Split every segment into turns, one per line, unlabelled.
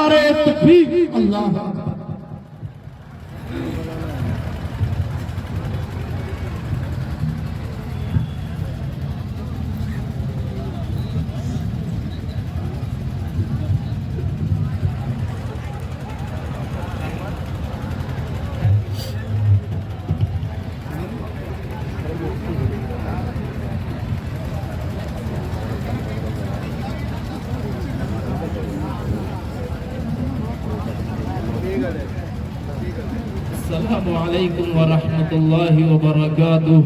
نعرے تکبیر، اللہ اکبر۔ السلام علیکم ورحمۃ اللہ وبرکاتہ۔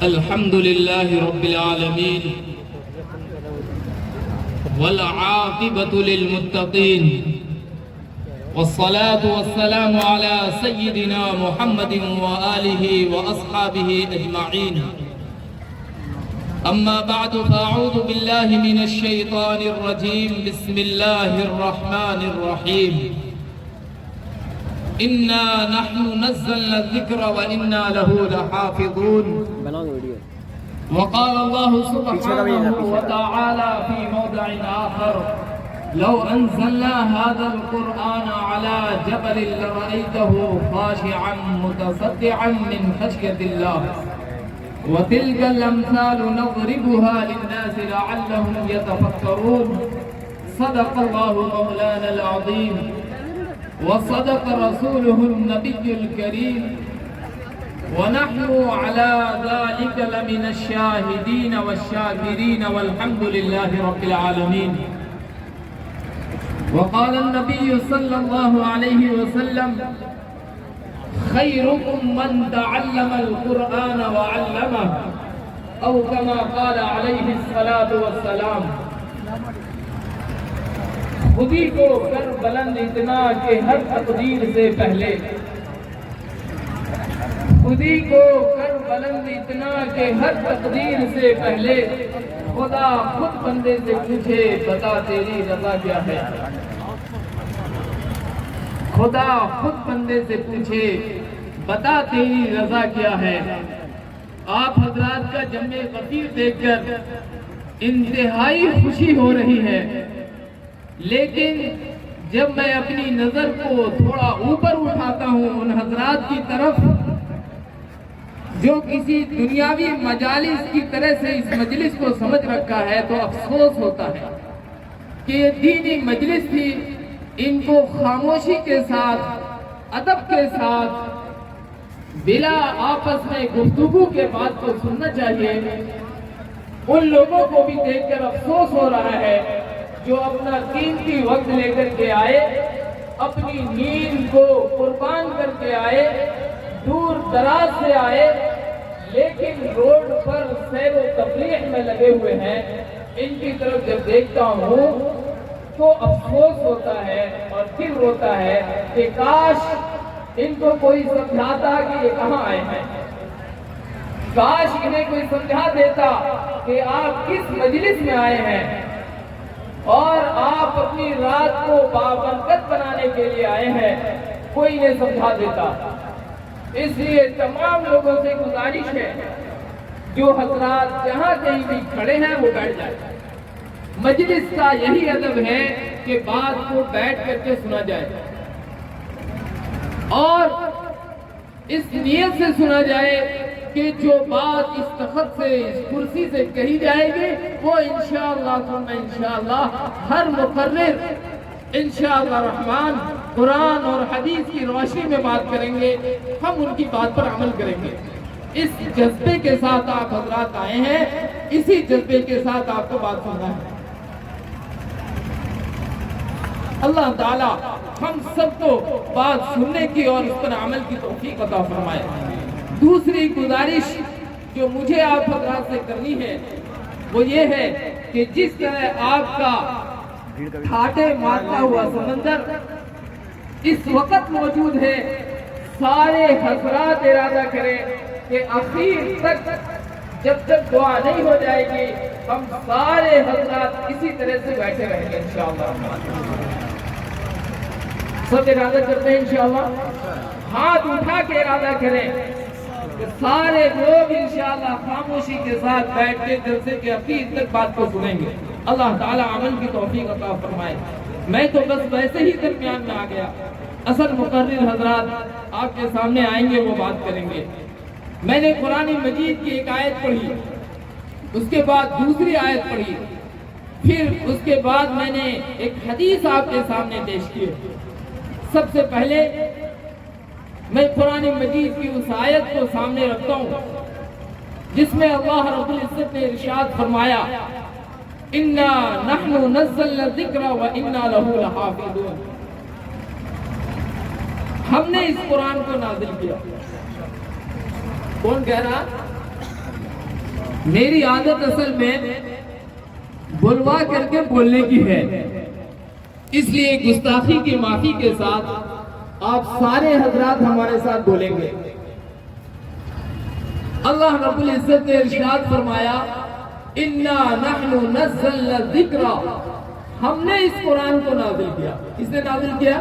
الحمد للہ رب العالمین والعاقبۃ للمتقین والصلاة والسلام على سیدنا محمد وآلہ واصحابہ اجمعین، اما بعد فاعوذ باللہ من الشیطان الرجیم، بسم اللہ الرحمن الرحیم۔ انا نحن نزلنا الذکر وانا له لحافظون۔ وقال اللہ سبحانہ وتعالی فی موضع آخر، لو انزلنا هذا القرآن على جبل لرأيته خاشعا متصدعا من خشية الله وتلك الأمثال نضربها للناس لعلهم يتفكرون۔ صدق الله مولانا العظيم وصدق رسوله النبي الكريم، ونحن على ذلك لمن الشاهدين والشاكرين والحمد لله رب العالمين۔ وقال النبي صلى الله عليه وسلم، خيركم من تعلم القرآن وعلمه، أو كما قال عليه الصلاة والسلام۔ خودی کو کر بلند اتنا کہ ہر تقدیر سے پہلے، خودی کو کر بلند اتنا کہ ہر تقدیر سے پہلے، خدا خود بندے سے پوچھے بتا تیری رضا کیا ہے۔ خدا خود بندے سے پوچھے بتا تیری رضا کیا ہے۔ آپ حضرات کا جمع غفیر دیکھ کر انتہائی خوشی ہو رہی ہے، لیکن جب میں اپنی نظر کو تھوڑا اوپر اٹھاتا ہوں ان حضرات کی طرف جو کسی دنیاوی مجالس کی طرح سے اس مجلس کو سمجھ رکھا ہے، تو افسوس ہوتا ہے کہ یہ دینی مجلس تھی، ان کو خاموشی کے ساتھ، ادب کے ساتھ، بلا آپس میں گفتگو کے بات کو سننا چاہیے۔ ان لوگوں کو بھی دیکھ کر افسوس ہو رہا ہے جو اپنا قیمتی وقت لے کر کے آئے، اپنی نیند کو قربان کر کے آئے، دور دراز سے آئے، لیکن روڈ پر سیر و تفریح میں لگے ہوئے ہیں۔ ان کی طرف جب دیکھتا ہوں تو افسوس ہوتا ہے اور دل روتا ہے کہ کاش ان کو کوئی سمجھاتا کہ یہ کہاں آئے ہیں، کاش انہیں کوئی سمجھا دیتا کہ آپ کس مجلس میں آئے ہیں اور آپ اپنی رات کو بابرکت بنانے کے لیے آئے ہیں، کوئی انہیں سمجھا دیتا۔ اس لیے تمام لوگوں سے گزارش ہے جو حضرات جہاں کہیں بھی کھڑے ہیں وہ بیٹھ جائیں۔ مجلس کا یہی ادب ہے کہ بات کو بیٹھ کر کے سنا جائے اور اس نیت سے سنا جائے کہ جو بات اس تخت سے، اس کرسی سے کہی جائے گی وہ انشاءاللہ ثم انشاءاللہ ہر مقرر انشاءاللہ الرحمن قرآن اور حدیث کی روشنی میں بات کریں گے، ہم ان کی بات پر عمل کریں گے۔ اس جذبے کے ساتھ آپ حضرات آئے ہیں، اسی جذبے کے ساتھ آپ کو بات سننا ہے۔ اللہ تعالی ہم سب کو بات سننے کی اور اس پر عمل کی توفیق عطا فرمائے۔ دوسری گزارش جو مجھے آپ حضرات سے کرنی ہے وہ یہ ہے کہ جس طرح آپ کا ٹھاٹے مارتا ہوا سمندر اس وقت موجود ہے، سارے حضرات ارادہ کریں کہ اخیر تک جب تک دعا نہیں ہو جائے گی ہم سارے حضرات اسی طرح سے بیٹھے رہیں گے انشاءاللہ۔ سب ارادہ کرتے ہیں انشاءاللہ، ہاتھ اٹھا کے ارادہ کریں کہ سارے لوگ انشاءاللہ خاموشی کے ساتھ بیٹھ کے جلسے کے اخیر تک بات کو سنیں گے۔ اللہ تعالیٰ عمل کی توفیق عطا فرمائے۔ میں تو بس ویسے ہی درمیان میں آ گیا، اصل مقرر حضرات آپ کے سامنے آئیں گے، وہ بات کریں گے۔ میں نے قرآن مجید کی ایک آیت پڑھی، اس کے بعد دوسری آیت پڑھی، پھر اس کے بعد میں نے ایک حدیث آپ کے سامنے پیش کی۔ سب سے پہلے میں قرآن مجید کی اس آیت کو سامنے رکھتا ہوں جس میں اللہ رب العزت نے ارشاد فرمایا اِنَّا نَحْنُ نَزَّلْنَا الذِّكْرَ وَإِنَّا لَهُ لَحَافِظُونَ۔ ہم نے اس قرآن کو نازل کیا۔ کون کہہ رہا؟ میری عادت اصل میں بلوا کر کے بولنے کی ہے، اس لیے گستاخی کی معافی کے ساتھ آپ سارے حضرات ہمارے ساتھ بولیں گے۔ اللہ رب العزت نے ارشاد فرمایا اِنَّا نَحْنُ نَزَّلْنَا الذِّكْرَ، ہم نے اس قرآن کو نازل کیا۔ کس نے نازل کیا؟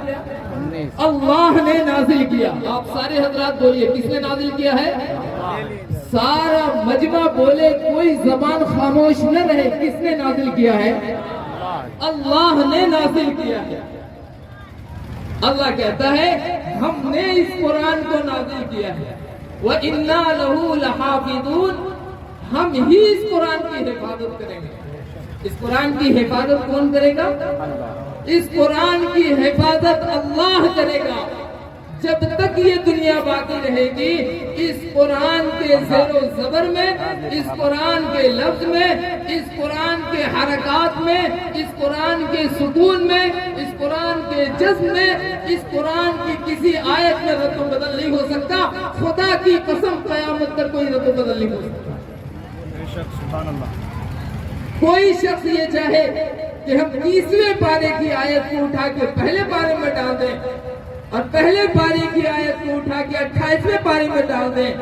اللہ نے نازل کیا۔ آپ سارے حضرات بولیے، کس نے نازل کیا ہے؟ سارا مجمع بولے، کوئی زبان خاموش نہ رہے۔ کس نے نازل کیا ہے؟ اللہ نے نازل کیا ہے۔ اللہ کہتا ہے ہم نے اس قرآن کو نازل کیا ہے، وَإِنَّا لَهُ لَحَافِظُونَ، ہم ہی اس قرآن کی حفاظت کریں گے۔ اس قرآن کی حفاظت کون کرے گا؟ اس قرآن کی حفاظت اللہ کرے گا۔ جب تک یہ دنیا باقی رہے گی، اس قرآن کے زیر و زبر میں، اس قرآن کے لفظ میں، اس قرآن کے حرکات میں، اس قرآن کے سکون میں، اس قرآن کے جذب میں، اس قرآن کی کسی آیت میں رد و بدل نہیں ہو سکتا۔ خدا کی قسم قیامت تک کوئی رد و بدل نہیں ہو سکتا۔
سبحان اللہ۔
کوئی شخص یہ چاہے کہ ہم 30ویں پارے کی آیت کو اٹھا کے پہلے پارے میں ڈال دیں اور پہلے پارے کی آیت کو اٹھا کے 28ویں پارے میں ڈال دیں،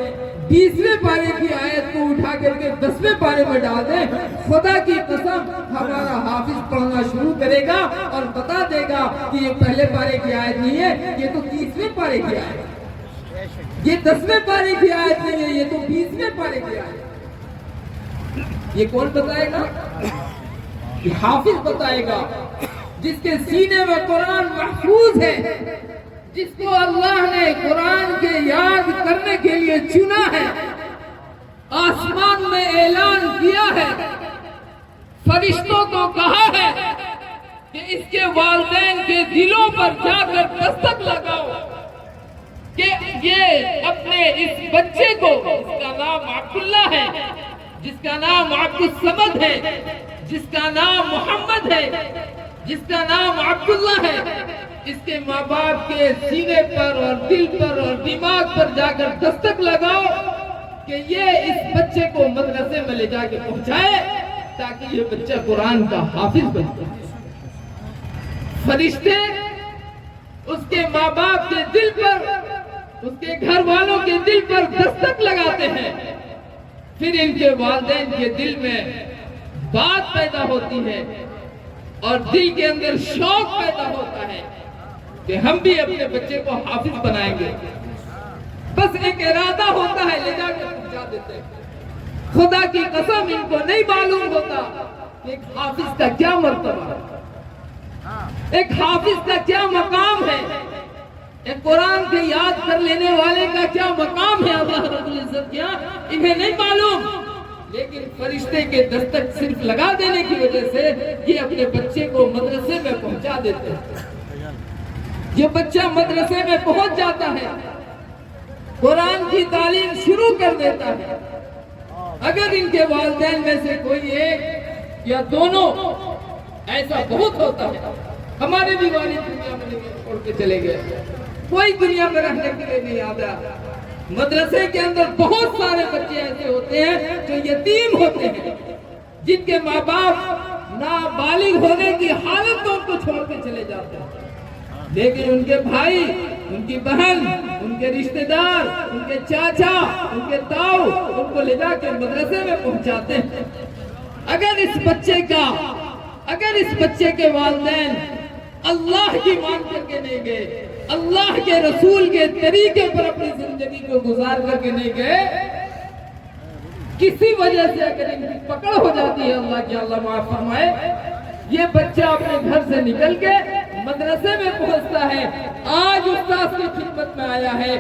20ویں پارے کی آیت کو اٹھا کر کے 10ویں پارے میں ڈال دیں، خدا کی قسم ہمارا حافظ پڑھنا شروع کرے گا اور بتا دے گا کہ یہ پہلے پارے کی آیت نہیں ہے، یہ تو 30ویں پارے کی آیت ہے، یہ 10ویں پارے کی آیت نہیں ہے، یہ تو 20ویں پارے کی آیت ہے۔ یہ کون بتائے گا؟ یہ حافظ بتائے گا، جس کے سینے میں قرآن محفوظ ہے، جس کو اللہ نے قرآن کے یاد کرنے کے لیے چنا ہے، آسمان میں اعلان کیا ہے، فرشتوں کو کہا ہے کہ اس کے والدین کے دلوں پر جا کر دستک لگاؤ کہ یہ اپنے اس بچے کو، جس کا نام عبداللہ ہے، جس کا نام عبد الصمد ہے، جس کا نام محمد ہے، جس کا نام عبداللہ ہے، اس کے ماں باپ کے سینے پر اور دل پر اور دماغ پر جا کر دستک لگاؤ کہ یہ اس بچے کو مدرسے میں لے جا کے پہنچائے تاکہ یہ بچہ قرآن کا حافظ بن جائے۔ فرشتے اس کے ماں باپ کے دل پر، اس کے گھر والوں کے دل پر دستک لگاتے ہیں، پھر ان کے والدین کے دل میں بات پیدا ہوتی ہے اور دل کے اندر شوق پیدا ہوتا ہے کہ ہم بھی اپنے بچے کو حافظ بنائیں گے۔ بس ایک ارادہ ہوتا ہے، لے جا کے پہنچا دیتے ہیں۔ خدا کی قسم ان کو نہیں معلوم ہوتا کہ ایک حافظ کا کیا مرتبہ ہے، ایک حافظ کا کیا مقام ہے، ایک قرآن کے یاد کر لینے والے کا کیا مقام ہے اللہ رب العزت کیا، انہیں نہیں معلوم۔ لیکن فرشتے کے دستک صرف لگا دینے کی وجہ سے یہ اپنے بچے کو مدرسے میں پہنچا دیتے ہیں۔ یہ بچہ مدرسے میں پہنچ جاتا ہے، قرآن کی تعلیم شروع کر دیتا ہے۔ اگر ان کے والدین میں سے کوئی ایک یا دونوں، ایسا بہت ہوتا ہے، ہمارے بھی والد دنیا میں چھوڑ کے چلے گئے، کوئی دنیا میں رہنے کے لیے نہیں آتا۔ مدرسے کے اندر بہت سارے بچے ایسے ہوتے ہیں جو یتیم ہوتے ہیں، جن کے ماں باپ نابالغ ہونے کی حالت میں ان کو چھوڑ کے چلے جاتے ہیں، لیکن ان کے بھائی، ان کی بہن، ان کے رشتہ دار، ان کے چاچا، ان کے تاؤ ان کو لے جا کے مدرسے میں پہنچاتے ہیں۔ اگر اس بچے کے والدین اللہ کی مان کر کے نہیں گئے، اللہ کے رسول کے طریقے پر اپنی زندگی کو گزار کر کے نہیں گئے، کسی وجہ سے اگر ان کی پکڑ ہو جاتی ہے، اللہ کی اللہ معاف فرمائے، یہ بچہ اپنے گھر سے نکل کے مدرسے میں پہنچتا ہے، آج استاذ کی خدمت میں آیا ہے،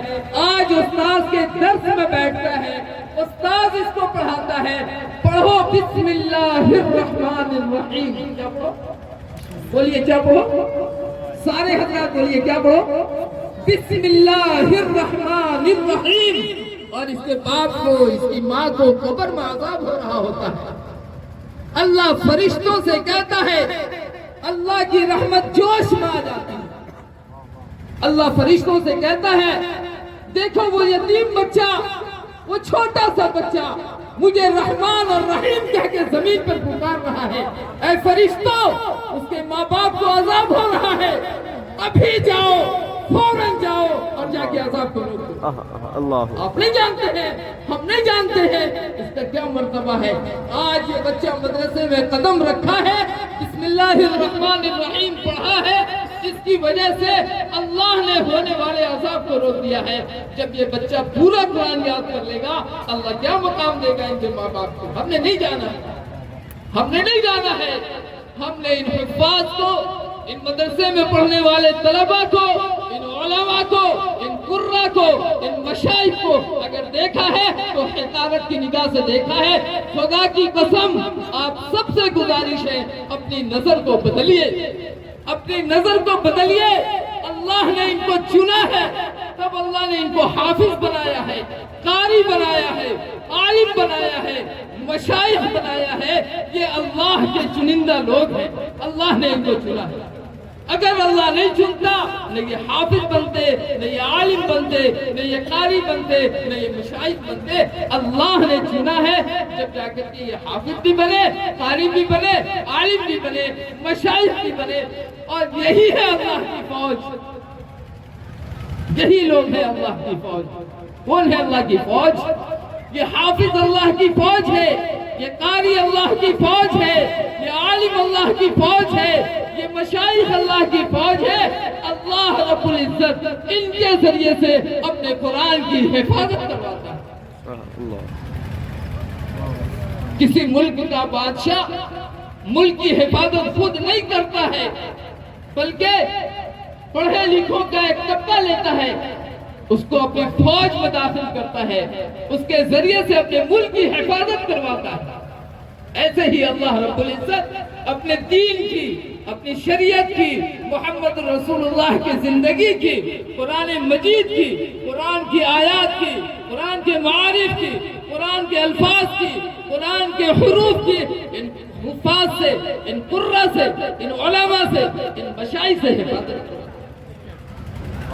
آج استاذ کے درس میں بیٹھتا ہے، استاذ اس کو پڑھاتا ہے، پڑھو بسم اللہ الرحمن الرحیم، کیا پڑھو؟ بولیے کیا پڑھو؟ سارے حضرات بولیے کیا پڑھو؟ بسم اللہ الرحمن الرحیم۔ اور اس کے باپ کو، اس کی ماں کو قبر میں عذاب ہو رہا ہوتا ہے، اللہ فرشتوں سے کہتا ہے، اللہ کی رحمت جوش میں آ جاتی ہے، اللہ فرشتوں سے کہتا ہے دیکھو وہ یتیم بچہ، وہ چھوٹا سا بچہ مجھے رحمان اور رحیم کہہ کے زمین پر پکار رہا ہے، اے فرشتوں اس کے ماں باپ کو عذاب ہو رہا ہے، ابھی جاؤ، فوراً جاؤ اور جا کے عذاب کو روکو۔ آپ نہیں جانتے ہیں، ہم نہیں جانتے ہیں اس کا کیا مرتبہ ہے۔ آج یہ بچہ مدرسے میں قدم رکھا ہے، بسم اللہ الرحمن الرحیم پڑھا ہے، اس کی وجہ سے اللہ نے ہونے والے عذاب کو روک دیا ہے۔ جب یہ بچہ پورا قرآن یاد کر لے گا، اللہ کیا مقام دے گا ان کے ماں باپ کو، ہم نے نہیں جانا ہے، ہم نے نہیں جانا ہے۔ ہم نے ان حفاظ کو، ان مدرسے میں پڑھنے والے طلبہ کو، ان علماء کو، ان قرہ کو، ان مشائخ کو اگر دیکھا ہے تو حقارت کی نگاہ سے دیکھا ہے۔ خدا کی قسم آپ سب سے گزارش ہے، اپنی نظر کو بدلیے، اپنی نظر کو بدلیے۔ اللہ نے ان کو چنا ہے، تب اللہ نے ان کو حافظ بنایا ہے، قاری بنایا ہے، عالم بنایا ہے، مشائخ بنایا ہے۔ یہ اللہ کے چنندہ لوگ ہیں، اللہ نے ان کو چنا ہے۔ اگر اللہ نہیں چنتا، نہ یہ حافظ بنتے، نہ یہ عالم بنتے، نہ یہ قاری بنتے، نہ یہ مشائخ بنتے۔ اللہ نے چنا ہے، جب جا کر کے یہ حافظ بھی بنے، قاری بھی بنے، عالم بھی بنے، مشائخ بھی بنے۔ اور یہی ہے اللہ کی فوج، یہی لوگ ہیں اللہ کی فوج۔ کون ہے اللہ کی فوج؟ یہ حافظ اللہ کی فوج ہے، یہ قاری اللہ کی فوج ہے، یہ عالم اللہ کی فوج ہے، یہ مشائخ اللہ کی فوج ہے۔ اللہ رب العزت ان کے ذریعے سے اپنے قرآن کی حفاظت کرواتا ہے۔ کسی ملک کا بادشاہ ملک کی حفاظت خود نہیں کرتا ہے، بلکہ پڑھے لکھوں کا ایک طبقہ لیتا ہے، اس کو اپنی فوج میں داخل کرتا ہے، اس کے ذریعے سے اپنے ملک کی حفاظت کرواتا ہے۔ ایسے ہی اللہ رب العزت اپنے دین کی، اپنی شریعت کی، محمد رسول اللہ کی زندگی کی، قرآن مجید کی، قرآن کی آیات کی، قرآن کے معارف کی، قرآن کے الفاظ کی، قرآن کے حروف کی، ان حفاظ سے، ان قرہ سے، ان علماء سے، ان مشائخ سے حفاظت کرواتا ہے۔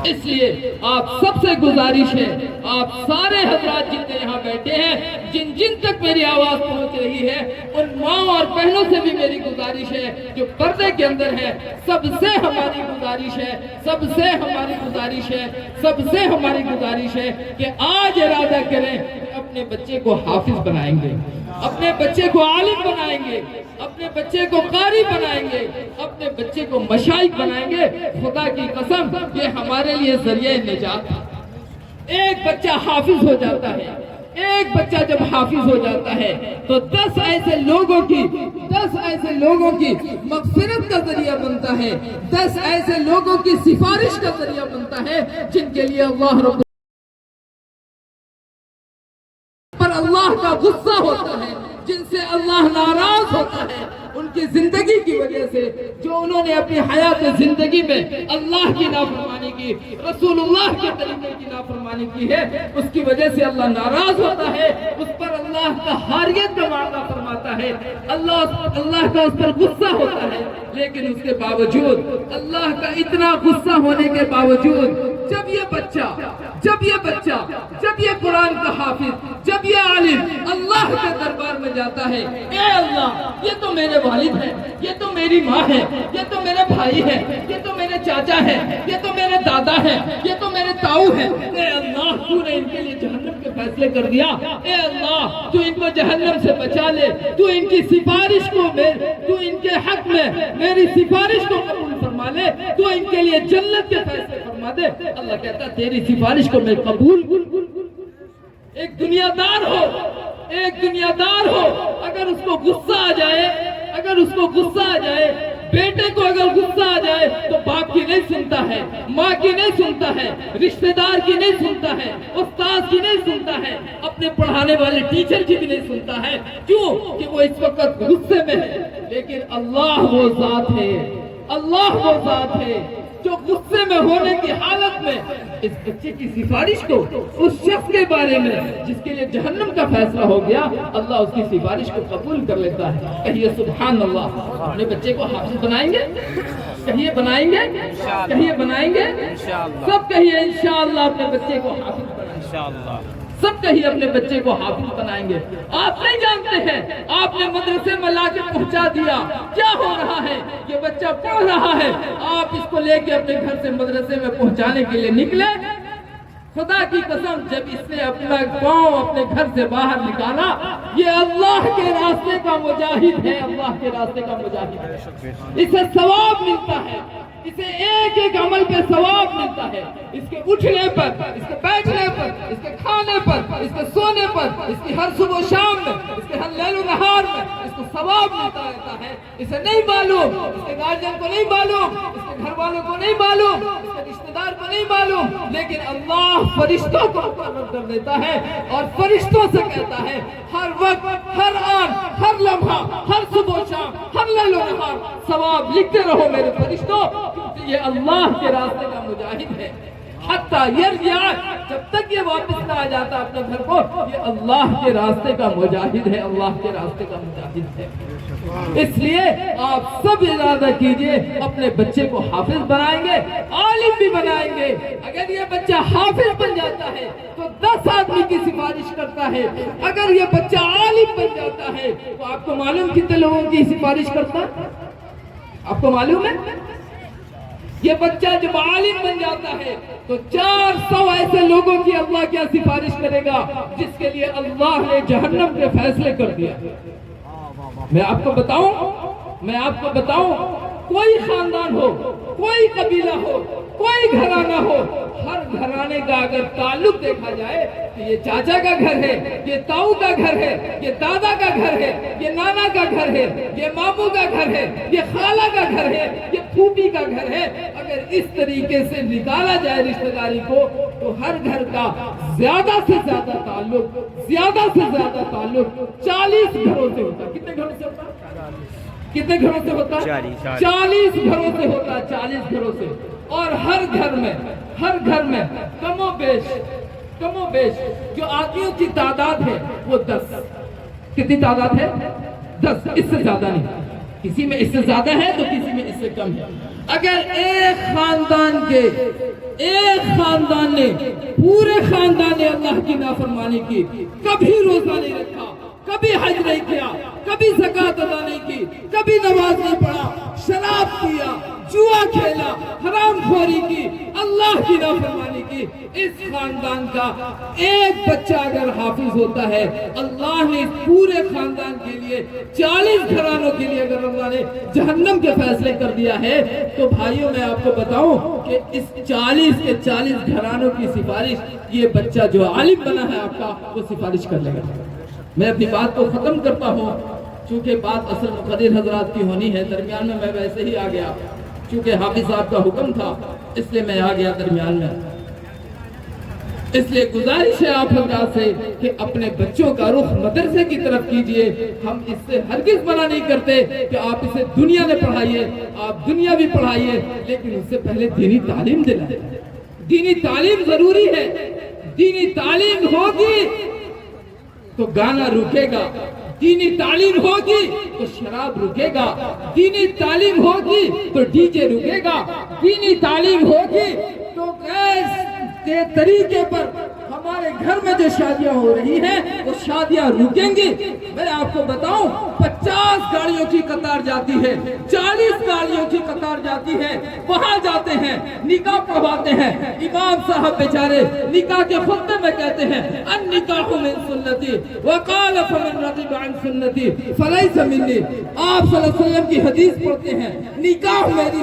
اس لیے آپ سب سے گزارش ہے، آپ سارے حضرات جتنے یہاں بیٹھے ہیں، جن جن تک میری آواز پہنچ رہی ہے، ان ماں اور بہنوں سے بھی میری گزارش ہے جو پردے کے اندر ہے، سب سے ہماری گزارش ہے، سب سے ہماری گزارش ہے، سب سے ہماری گزارش ہے کہ آج ارادہ کریں کہ اپنے بچے کو حافظ بنائیں گے، اپنے بچے کو عالم بنائیں گے، اپنے بچے کو قاری بنائیں گے، اپنے بچے کو مشائخ بنائیں گے۔ خدا کی قسم یہ ہمارے لیے ذریعہ نجات ہے۔ ایک بچہ حافظ ہو جاتا ہے، ایک بچہ جب حافظ ہو جاتا ہے تو 10 ایسے لوگوں کی مغفرت کا ذریعہ بنتا ہے، 10 ایسے لوگوں کی سفارش کا ذریعہ بنتا ہے جن کے لیے اللہ رب پر اللہ کا غصہ ہوتا ہے، جن سے اللہ ناراض ہوتا ہے، ان کی زندگی کی وجہ سے، جو انہوں نے اپنی حیات زندگی میں اللہ کی نافرمانی کی، رسول اللہ کے طریقے کی نافرمانی کی ہے، اس کی وجہ سے اللہ ناراض ہوتا ہے، اس پر اللہ کا حاریت کا وعدہ فرماتا ہے، اللہ کا اس پر غصہ ہوتا ہے۔ لیکن اس کے باوجود، اللہ کا اتنا غصہ ہونے کے باوجود، جب یہ قرآن کا حافظ، جب یہ عالم اللہ کے دربار میں جاتا ہے، اے اللہ یہ تو میرے والد ہیں، یہ تو میری ماں ہے، یہ تو میرے بھائی ہے، یہ تو میرے چاچا ہے، یہ تو میرے دادا ہے، یہ تو میرے تاؤ ہے، اے اللہ تو نے ان کے لیے جہنم کے فیصلے کر دیا، اے اللہ تو ان کو جہنم سے بچا لے، تو ان کی سفارش کو، تو ان کے حق میں میری سفارش کو قبول فرما لے، تو ان کے لیے جنت کے فیصلے فرما دے۔ اللہ کہتا ہے تیری سفارش کو میں قبول۔ ایک دنیا دار ہو، ایک دنیا دار ہو، اگر اس کو غصہ آ جائے، بیٹے کو اگر غصہ آ جائے تو باپ کی نہیں سنتا ہے، ماں کی نہیں سنتا ہے، رشتہ دار کی نہیں سنتا ہے، استاد کی نہیں سنتا ہے، اپنے پڑھانے والے ٹیچر کی بھی نہیں سنتا ہے۔ کیوں کہ وہ اس وقت غصے میں ہے۔ لیکن اللہ وہ ذات ہے جو غصے میں ہونے کی حالت میں اس بچے کی سفارش کو اس شخص کے بارے میں جس کے لیے جہنم کا فیصلہ ہو گیا، اللہ اس کی سفارش کو قبول کر لیتا ہے۔ کہیے سبحان اللہ۔ اپنے بچے کو حافظ بنائیں گے؟ کہیے بنائیں گے؟ سب کہیے انشاءاللہ اپنے بچے کو حافظ بنائیں گے۔ سب کہیے اپنے بچے کو حافظ بنائیں گے۔ آپ نہیں جانتے ہیں، آپ نے مدرسے میں لا کے پہنچا دیا، کیا ہو رہا ہے؟ یہ بچہ پڑھ رہا ہے، آپ اس کو لے کے اپنے گھر سے مدرسے میں پہنچانے کے لیے نکلے۔ خدا کی قسم جب اس نے اپنا پاؤں اپنے گھر سے باہر نکالا، یہ اللہ کے راستے کا مجاہد ہے، اللہ کے راستے کا مجاہد ہے۔ اسے ثواب ملتا ہے، اسے ایک ایک عمل پہ ثواب ملتا ہے۔ اس کے اٹھنے پر، اس کے بیٹھنے پر، اس کے کھانے پر، اس کے سونے پر، اس کی ہر صبح و شام میں، اس کے ہر لیل و نہار میں اس کو ثواب ملتا رہتا ہے۔ اسے نہیں معلوم، اس کے گارجین کو نہیں معلوم، اس کے گھر والوں کو نہیں معلوم، اس کے رشتہ دار کو نہیں معلوم، لیکن اللہ فرشتوں کو مقرر کر دیتا ہے اور فرشتوں سے کہتا ہے ہر وقت، ہر آن، ہر لمحہ، ہر صبح و شام، ہر لیل و نہار ثواب لکھتے رہو میرے فرشتوں، کیونکہ یہ اللہ کے راستے کا مجاہد ہے۔ حتیٰ یرجع، جب تک یہ واپس نہ آ جاتا اپنے گھر کو، یہ اللہ کے راستے کا مجاہد ہے، اللہ کے راستے کا مجاہد ہے۔ اس لیے آپ سب ارادہ کیجئے اپنے بچے کو حافظ بنائیں گے، عالم بھی بنائیں گے۔ اگر یہ بچہ حافظ بن جاتا ہے تو 10 آدمی کی سفارش کرتا ہے، اگر یہ بچہ عالم بن جاتا ہے تو آپ کو معلوم کتنے لوگوں کی سفارش کرتا ہے؟ آپ کو معلوم ہے؟ یہ بچہ جب عالم بن جاتا ہے تو 400 ایسے لوگوں کی اللہ کیا سفارش کرے گا جس کے لیے اللہ نے جہنم کے فیصلے کر دیا۔ میں آپ کو بتاؤں کوئی خاندان ہو، کوئی قبیلہ ہو، کوئی گھرانہ ہو، ہر گھرانے کا اگر تعلق دیکھا جائے تو یہ چاچا کا گھر ہے، یہ تاؤ کا گھر ہے، یہ دادا کا گھر ہے، یہ نانا کا گھر ہے، یہ ماموں کا گھر ہے، یہ خالہ کا گھر ہے، یہ پھوپھی کا گھر ہے۔ اگر اس طریقے سے نکالا جائے رشتہ داری کو تو ہر گھر کا زیادہ سے زیادہ تعلق 40 گھروں سے ہوتا۔ کتنے گھروں سے ہوتا؟ 40 گھروں سے ہوتا، 40 گھروں سے۔ اور ہر گھر میں کم و بیش جو آدمیوں کی تعداد ہے وہ 10۔ کتنی تعداد ہے؟ 10، اس سے زیادہ نہیں۔ کسی میں اس سے زیادہ ہے تو کسی میں اس سے کم ہے۔ اگر ایک خاندان نے پورے خاندان نے اللہ کی نافرمانی کی، کبھی روزہ نہیں رکھا، کبھی حج نہیں کیا، کبھی زکوٰۃ ادا نہیں کی، کبھی نماز نہیں پڑھا، شراب پیا، جوا کھیلا، حرام خوری کی، اللہ کی نافرمانی کی، اس خاندان کا ایک بچہ اگر حافظ ہوتا ہے، اللہ نے اس پورے خاندان کے لیے 40 گھرانوں کے لیے اگر اللہ نے جہنم کے فیصلے کر دیا ہے تو بھائیوں میں آپ کو بتاؤں کہ اس 40 کے 40 گھرانوں کی سفارش یہ بچہ جو عالم بنا ہے آپ کا وہ سفارش کر لے گا۔ میں اپنی بات کو ختم کرتا ہوں، چونکہ بات اصل مقدر حضرات کی ہونی ہے، درمیان میں ویسے ہی آ گیا، چونکہ حافظ صاحب کا حکم تھا اس لیے میں آ گیا درمیان میں۔ اس لیے گزارش ہے آپ حضرات سے کہ اپنے بچوں کا رخ مدرسے کی طرف کیجئے۔ ہم اس سے ہرگز منع نہیں کرتے کہ آپ اسے دنیا میں پڑھائیے، آپ دنیا بھی پڑھائیے، لیکن اس سے پہلے دینی تعلیم دلائیں۔ دینی تعلیم ضروری ہے۔ دینی تعلیم ہوگی تو گانا رکے گا، دینی تعلیم ہوگی تو شراب رکے گا، دینی تعلیم ہوگی تو ڈی جے رکے گا، دینی تعلیم ہوگی تو گیس کے طریقے پر ہمارے گھر میں جو شادیاں ہو رہی ہیں وہ شادیاں رکیں گی۔ میں آپ کو بتاؤں 50 گاڑیوں کی قطار جاتی ہے، 40 گاڑیوں کی قطار جاتی ہے، وہاں جاتے ہیں، نکاح پڑھواتے ہیں، امام صاحب بیچارے نکاح کے خطبے میں کہتے ہیں النکاح من سنتی وقال فمن رغب عن سنتی فلیس منی۔ آپ صلی اللہ علیہ وسلم کی حدیث پڑھتے ہیں نکاح میری